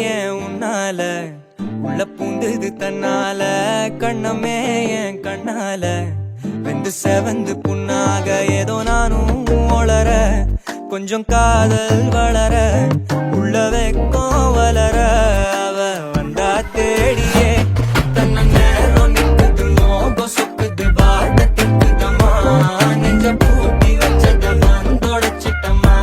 என் உன்னால உள்ள பூந்துது தன்னால கண்ணமே என் கண்ணால வெந்து செவந்து புண்ணாக ஏதோ நானும் ஒளர கொஞ்சம் காதல் வளர உள்ள வெக்கம் வளர அவ வந்தா தேடியே தன்ன நேரம் நிக்குது மோகம் சொக்குது வார்த்தை திக்குதம்மா நெஞ்ச பூட்டி வச்சத வந்தொடைச்சிட்டம்மா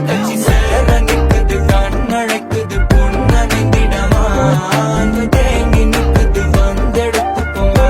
கட்சி சேர நிக்குது கண்ணழைக்குது பொண்ண நிந்திடமா அங்கு தேங்கி நிக்குது வந்தெடுத்துக்கோமா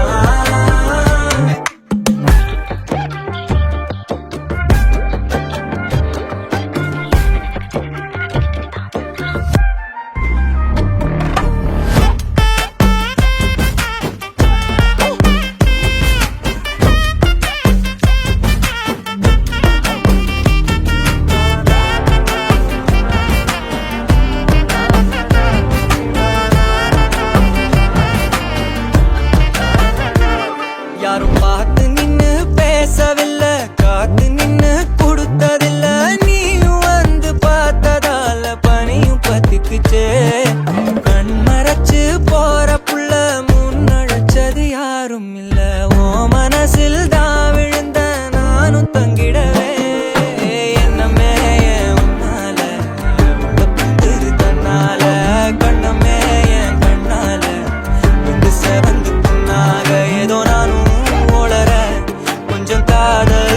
யாரும் பார்த்து நின்னு பேசவில்லை காத்து நின்னு கொடுத்ததில்ல நீயும் வந்து பார்த்ததால பனியும் பத்திக்குச்சே கண் மறைச்சு போற புள்ள முன்னழைச்சது யாரும் இல்ல ஓ மனசில் தான் விழுந்த நானும் தங்கிடவே என்னமே என் உன்னால உள்ள புந்துது தன்னால கண்ணமே என் கண்ணால வந்து செவந்து புண்ணாக ஏதோ நானும் ஒளர கொஞ்சம் காதல்